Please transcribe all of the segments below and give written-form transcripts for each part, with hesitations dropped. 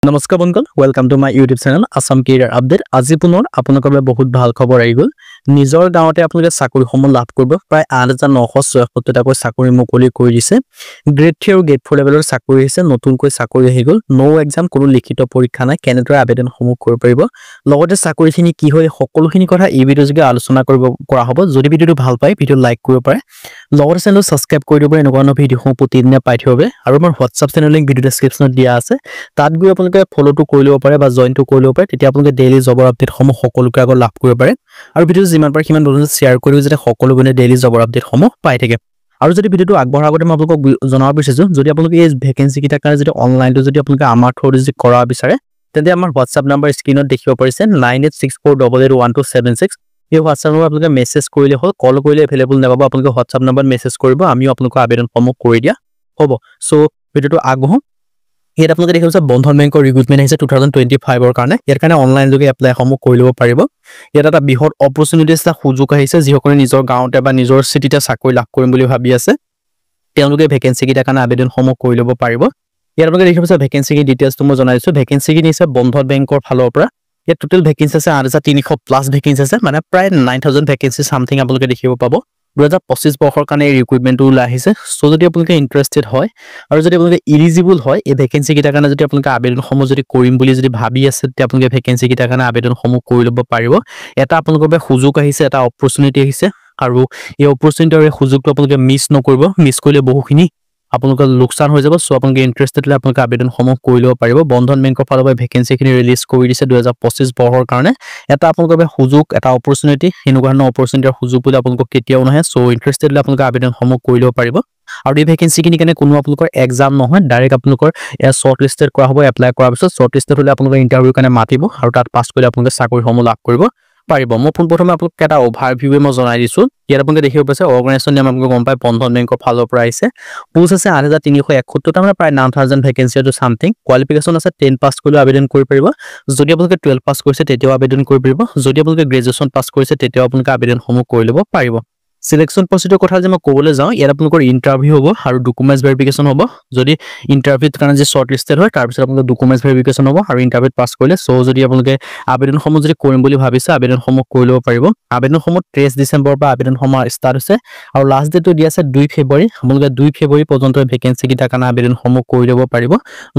নমস্কাৰ বন্ধুসকল, welcome to my YouTube channel Assam career update. আজি পুনৰ আপোনালোকৰ বাবে বহুত ভাল খবৰ আহি গ'ল। নিজৰ গাঁৱতে আপোনালোকে চাকৰিসমূহ লাভ কৰিব। প্ৰায় 8,976টাকৈ চাকৰি মুকলি কৰি দিছে। গ্ৰেড 3 আৰু গ্ৰেড 4 লেভেলৰ চাকৰি আহিছে, নতুনকৈ চাকৰি আহি গ'ল। নো এক্সাম, কোনো লিখিত পৰীক্ষা নাই। কেনেদৰে আবেদনসমূহ কৰিব পাৰিব, লগতে চাকৰিখিনি কি হয়, সকলোখিনি কথা এই ভিডিঅ'ৰ যোগে আলোচনা কৰা হ'ব। যদি ভিডিঅ'টো ভাল পায়, ভিডিঅ' লাইক কৰিব পাৰে, লগতে চেনেলটো ছাবস্ক্ৰাইব কৰি দিব পাৰে। এনেকুৱা ধৰণৰ ভিডিঅ'সমূহ প্ৰতিদিনে পাই থাকিব বাবে। আৰু মোৰ হোৱাটছআপ চেনেল লিংক ভিডিঅ' ডেছক্ৰিপশ্যনত দিয়া আছে, তাত গৈ আপোনালোকে ফলোটো কৰি ল'ব পাৰে বা জইনটো কৰি ল'ব পাৰে। তেতিয়া আপোনালোকে ডেইলি জবৰ আপডেটসমূহ সকলোকে আগত লাভ কৰিব পাৰে। আৰু ভিডিঅ'টো যিমান পাৰে সিমান বন্ধুক শ্বেয়াৰ কৰিব, যাতে সকলো বন্ধুৱে ডেইলি জবৰ আপডেটসমূহ পাই থাকে। আৰু যদি ভিডিঅ'টো আগবঢ়াৰ আগতে মই আপোনালোকক জনাব বিচাৰিছোঁ, যদি আপোনালোকে এই ভেকেঞ্চিকেইটাৰ কাৰণে যদি অনলাইনটো যদি আপোনালোকে আমাৰ থ্ৰুদি যদি কৰাব বিচাৰে, তেন্তে আমাৰ হোৱাটছআপ নাম্বাৰ স্ক্ৰীনত দেখিব পাৰিছে 9864881276। এই হোৱাটছআপ নম্বৰ আপোনালোকে মেছেজ কৰিলে হ'ল, কল কৰিলে এভেইলেবল নাপাব। আপোনালোকে হোৱাটছআপ নাম্বাৰ মেছেজ কৰিব, আমিও আপোনালোকৰ আবেদনসমূহ কৰি দিয়া হ'ব। চ' ভিডিঅ'টো আগবঢ়ো। ইয়াত আপোনালোকে দেখিব পাইছে বন্ধন বেংকৰ ৰিক্ৰুটমেণ্ট আহিছে 2025ৰ কাৰণে। ইয়াৰ কাৰণে অনলাইন যোগে এপ্লাইসমূহ কৰি ল'ব পাৰিব। ইয়াত এটা বৃহৎ অপৰচুনিটিজ, এটা সুযোগ আহিছে। যিসকলে নিজৰ গাঁৱতে বা নিজৰ চিটিতে চাকৰি লাভ কৰিম বুলি ভাবি আছে, তেওঁলোকে ভেকেঞ্চিকেইটাৰ কাৰণে আবেদনসমূহ কৰি ল'ব পাৰিব। ইয়াত আপোনালোকে দেখিব পাইছে ভেকেঞ্চিৰ ডিটেইলছটো মই জনাই দিছোঁ। ভেকেঞ্চিখিনি হৈছে বন্ধন বেংকৰ ফালৰ পৰা। ইয়াত টোটেল ভেকেঞ্চি আছে 8,300+ ভেকেঞ্চি আছে, মানে প্ৰায় 9,000 ভেকেঞ্চি চামথিং আপোনালোকে দেখিব পাব। 2025 বৰ্ষৰ কাৰণে এই ৰিক্ৰুটমেণ্টটো ওলাই আহিছে। চ' যদি আপোনালোকে ইণ্টাৰেষ্টেড হয় আৰু যদি আপোনালোকে ইলিজিবল হয়, এই ভেকেঞ্চিকেইটাৰ কাৰণে যদি আপোনালোকে আবেদনসমূহ যদি কৰিম বুলি যদি ভাবি আছে, তেতিয়া আপোনালোকে ভেকেঞ্চিকেইটাৰ কাৰণে আবেদনসমূহ কৰি ল'ব পাৰিব। এটা আপোনালোকৰ বাবে সুযোগ আহিছে, এটা অপৰচুনিটি আহিছে, আৰু এই অপৰচুনিটি আৰু এই সুযোগটো আপোনালোকে মিছ নকৰিব। মিছ কৰিলে বহুখিনি আপোনালোকৰ লোকচান হৈ যাব। চ' আপোনালোকে ইণ্টাৰেষ্টেড হ'লে আপোনালোকে আবেদনসমূহ কৰি ল'ব পাৰিব। বন্ধন বেংকৰ ফালৰ পৰা ভেকেঞ্চিখিনি ৰিলিজ কৰি দিছে 2025 বৰ্ষৰ কাৰণে। এটা আপোনালোকৰ বাবে সুযোগ, এটা অপৰচুনিটি। এনেকুৱা ধৰণৰ অপৰচুনিটিৰ সুযোগ বুলি আপোনালোকক কেতিয়াও নাহে। চ' ইণ্টাৰেষ্টেড হ'লে আপোনালোকে আবেদনসমূহ কৰি ল'ব পাৰিব। আৰু এই ভেকেঞ্চিখিনি কাৰণে কোনো আপোনালোকৰ এক্সাম নহয়, ডাইৰেক্ট আপোনালোকৰ শ্বৰ্ট লিষ্টেড কৰা হ'ব। এপ্লাই কৰাৰ পিছত শ্বৰ্ট লিষ্টেড হ'লে আপোনালোকৰ ইণ্টাৰভিউৰ কাৰণে মাতিব, আৰু তাত পাছ কৰিলে আপোনালোকে চাকৰিসমূহ লাভ কৰিব পাৰিব। মই পোনপ্ৰথমে আপোনালোকে এটা অভাৰভিউৱে মই জনাই দিছোঁ। ইয়াত আপোনালোকে দেখিব পাইছে অৰ্গেনাইজেশ্যন নাম আপোনালোকে গম পায়, বন্ধন বেংকৰ ফালৰ পৰা আহিছে। পোষ্ট আছে 8,371, মানে প্ৰায় 9,000 ভেকেঞ্চি এইটো চামথিং। কোৱালিফিকেশ্যন আছে 10 পাছ কৰিলেও আবেদন কৰিব পাৰিব। যদি আপোনালোকে 12 পাছ কৰিছে তেতিয়াও আবেদন কৰিব পাৰিব। যদি আপোনালোকে গ্ৰেজুৱেশ্যন পাছ কৰিছে তেতিয়াও আপোনালোকে আবেদনসমূহ কৰি ল'ব পাৰিব। সিলেকশ্যন প্ৰচিডিউৰ কথা যে মই ক'বলৈ যাওঁ, ইয়াত আপোনালোকৰ ইণ্টাৰভিউ হ'ব আৰু ডকুমেণ্টছ ভেৰিফিকেশ্যন হ'ব। যদি ইণ্টাৰভিউৰ কাৰণে যে শ্বৰ্ট লিষ্টেড হয়, তাৰপিছত আপোনালোকৰ ডকুমেণ্টছ ভেৰিফিকেশ্যন হ'ব আৰু ইণ্টাৰভিউত পাছ কৰিলে। চ' যদি আপোনালোকে আবেদনসমূহ যদি কৰিম বুলি ভাবিছে, আবেদনসমূহ কৰি ল'ব পাৰিব। আবেদনসমূহ 23 ডিচেম্বৰৰ পৰা আবেদনসমূহ ষ্টাৰ্ট হৈছে, আৰু লাষ্ট ডেটটো দিয়া আছে 2 ফেব্ৰুৱাৰী। আপোনালোকে 2 ফেব্ৰুৱাৰী পৰ্যন্ত ভেকেঞ্চিকেইটাৰ কাৰণে আবেদনসমূহ কৰি ল'ব পাৰিব,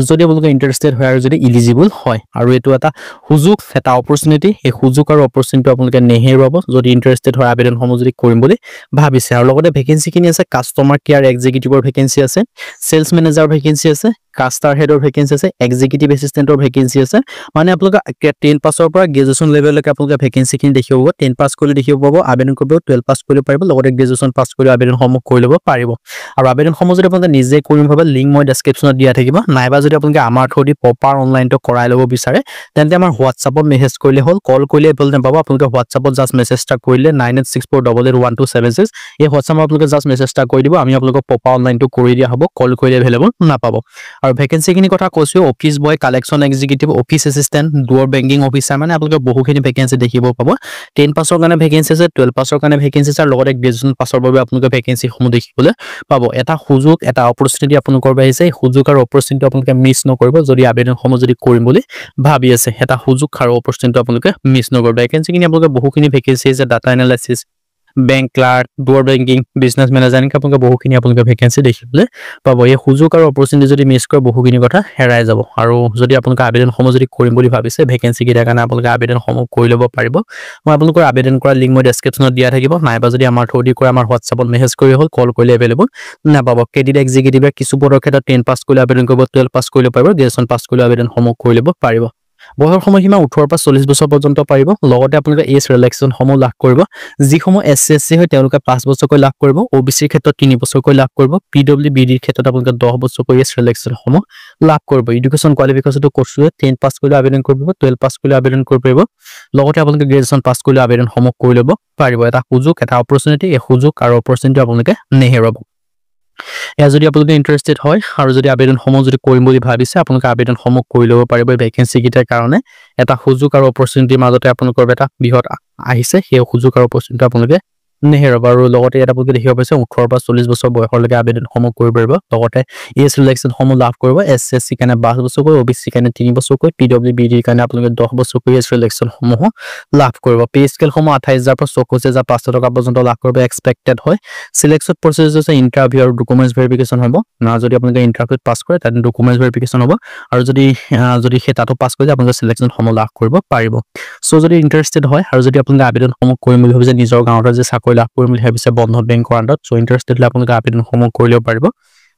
যদি আপোনালোকে ইণ্টাৰেষ্টেড হয় আৰু যদি ইলিজিবল হয়। আৰু এইটো এটা সুযোগ, এটা অপৰচুনিটি। এই সুযোগ আৰু অপৰচুনিটি আপোনালোকে নেহেৰুৱাব যদি ইণ্টাৰেষ্টেড হয় আবেদনসমূহ যদি কৰিম বুলি ভাবিছে। আৰু লগতে ভেকেঞ্চিখিনি আছে কাষ্টমাৰ কেয়াৰ এক্সিকিউটিভৰ ভেকেঞ্চি আছে, চেলছ মেনেজাৰ ভেকেঞ্চি আছে, কাষ্টাৰ হেডৰ ভেকেঞ্চি আছে, এক্সিকিউটিভ এছিষ্টেণ্টৰ ভেকেঞ্চি আছে। মানে আপোনালোকে 10 পাছৰ পৰা গ্ৰেজুৱেশ্যন লেভেললৈকে আপোনালোকে ভেকেঞ্চিখিনি দেখিব পাব। 10 পাছ কৰিলে দেখিব পাব, আবেদন কৰিব। 12 পাছ কৰিব পাৰিব, লগতে গ্ৰেজুৱেশ্যন পাছ কৰি আবেদনসমূহ কৰি ল'ব পাৰিব। আৰু আবেদনসমূহ যদি আপোনালোকে নিজে কৰিম ভাবে, লিংক মই ডেছক্ৰিপশ্যনত দিয়া থাকিব। নাইবা যদি আপোনালোকে আমাৰ থ্ৰুদি প্ৰপাৰ অনলাইনটো কৰাই ল'ব বিচাৰে, তেন্তে আমাৰ হোৱাটছআপত মেছেজ কৰিলে হ'ল, কল কৰিলে এভেইলেবল নাপাব। আপোনালোকে হোৱাটছআপত জাষ্ট মেছেজ এটা কৰিলে 9864881276, এই হোৱাটছআপত আপোনালোকে জাষ্ট মেছেজ এটা কৰি দিব, আমি আপোনালোকক প্ৰপাৰ অনলাইনটো কৰি দিয়া হ'ব। কল কৰিলে এভেইলেবল নাপাব। আৰু ভেকেঞ্চিখিনি কথা কৈছোঁ, office boy, collection executive, office assistant, ডুৱাৰ বেংকিং অফিচাৰ, মানে আপোনালোকে বহুখিনি ভেকেঞ্চি দেখিব পাব। 10 পাছৰ কাৰণে ভেকেঞ্চি আছে, 12 পাছৰ কাৰণে ভেকেঞ্চি আছে, আৰু লগতে গ্ৰেজুৱেশ্যন পাছৰ বাবে আপোনালোকে ভেকেঞ্চিসমূহ দেখিবলৈ পাব। এটা সুযোগ, এটা অপৰচুনিটি আপোনালোকৰ বাবে আহিছে। এই সুযোগ আৰু অপৰচুনিটি আপোনালোকে মিছ নকৰিব যদি আবেদনসমূহ যদি কৰিম বুলি ভাবি আছে। এটা সুযোগ আৰু অপৰচুনিটি আপোনালোকে মিছ নকৰিব। ভেকেঞ্চিখিনি আপোনালোকে বহুখিনি ভেকেঞ্চি আছে, ডাটা এনালাইচিছ, বেংক ক্লাৰ্ক, ডুৱাৰ বেংকিং, বিজনেছ মেনেজাৰ, এনেকৈ আপোনালোকে ভেকেঞ্চি দেখিবলৈ পাব। এই সুযোগ আৰু অপৰচুনিটি যদি মিছ কৰে, বহুখিনি কথা হেৰাই যাব। আৰু যদি আপোনালোকে আবেদনসমূহ যদি কৰিম বুলি ভাবিছে, ভেকেঞ্চিকেইটাৰ কাৰণে আপোনালোকে আবেদনসমূহ কৰি ল'ব পাৰিব। মই আপোনালোকৰ আবেদন কৰা লিংক মই ডেছক্ৰিপশ্যনত দিয়া থাকিব। নাইবা যদি আমাৰ থ্ৰুদি কৰে, আমাৰ হোৱাটছআপত মেছেজ কৰি হ'ল, কল কৰিলে এভেইলেবল নাপাব। ক্ৰেডিট এক্সিকিউটিভে কিছু পদৰ ক্ষেত্ৰত 10 পাছ কৰিলে আবেদন কৰিব, 12 পাছ কৰিলে পাৰিব, গ্ৰেজুৱেশ্যন পাছ কৰিলে আবেদনসমূহ কৰি ল'ব পাৰিব। বয়সৰ সময়সীমা 18 পৰা 40 বছৰ পৰ্যন্ত পাৰিব। লগতে আপোনালোকে এজ ৰিলেক্সনসমূহ লাভ কৰিব। যিসমূহ SC হয় তেওঁলোকে 5 বছৰকৈ লাভ কৰিব, OBCৰ ক্ষেত্ৰত 3 বছৰকৈ লাভ কৰিব, PWBDৰ ক্ষেত্ৰত আপোনালোকে 10 বছৰকৈ এজ ৰিলেক্সনসমূহ লাভ কৰিব। এডুকেশ্যন কোৱালিফিকেশ্যনটো কৈছোৱে, 10 পাছ কৰিলে আবেদন কৰিব, 12 পাছ কৰিলে আবেদন কৰিব পাৰিব। লগতে আপোনালোকে গ্ৰেজুৱেশ্যন পাছ কৰিলে আবেদনসমূহ কৰি ল'ব পাৰিব। এটা সুযোগ, এটা অপৰচুনিটি। এই সুযোগ আৰু অপৰচুনিটি আপোনালোকে নেহেৰুৱাব। এয়া যদি আপোনালোকে ইণ্টাৰেষ্টেড হয় আৰু যদি আবেদনসমূহ যদি কৰিম বুলি ভাবিছে, আপোনালোকে আবেদনসমূহ কৰি ল'ব পাৰিব। ভেকেঞ্চিকেইটাৰ কাৰণে এটা সুযোগ আৰু অপৰচুনিটিৰ মাজতে আপোনালোকৰ এটা বৃহৎ আহিছে। সেই সুযোগ আৰু অপৰচুনিটি আপোনালোকে নেহেৰব আৰু লগতে ইয়াত আপোনালোকে দেখিব পাইছে 18 পৰা 40 বছৰ বয়সলৈকে আবেদনসমূহ কৰিব পাৰিব লগতে এজ ৰিলেক্সনসমূহ লাভ কৰিব SC কাৰণে 5 বছৰকৈ OBC কাৰণে 3 বছৰকৈ PWBD কাৰণে আপোনালোকে 10 বছৰকৈ এজ ৰিলেক্সনসমূহ লাভ কৰিব পে স্কেলসমূহ 28000 পৰা 24500 টকা পৰ্যন্ত লাভ কৰিব এক্সপেক্টেড হয় সিলেকশ্যন প্ৰসেছ হৈছে ইন্টাৰভিউ আৰু ডকুমেন্টছ ভেৰিফিকেশ্যন হ'ব না যদি আপোনালোকে ইন্টাৰভিউত পাছ কৰে তেন্তে ডকুমেন্টছ ভেৰিফিকেশ্যন হ'ব আৰু যদি সেই তাতো পাছ কৰি আপোনালোকে সিলেকশ্যনসমূহ লাভ কৰিব পাৰিব সো যদি ইন্টাৰেষ্টেড হয় আৰু যদি আপোনালোকে আবেদনসমূহ কৰিম বুলি ভাবিছে নিজৰ গাঁৱৰ যে চাকৰি লাভ কৰিম বুলি ভাবিছে বন্ধন বেংকৰ আণ্ডাৰত সো ইন্টাৰেষ্টেড হ'লে আপোনালোকে আবেদনসমূহ কৰিলেও পাৰিব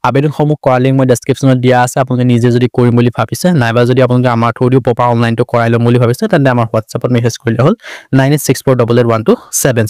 আবেদনসমূহ কৰাৰ লিংক মই ডেছক্ৰিপশ্যনত দিয়া আছে আপোনালোকে নিজে যদি কৰিম বুলি ভাবিছে নাইবা যদি আপোনালোকে আমাৰ থ্ৰুদিও প্ৰপাৰ অনলাইনটো কৰাই ল'ম বুলি ভাবিছে তেন্তে আমাৰ হোৱাটছআপত মেছেজ কৰিলে হ'ল 9864881276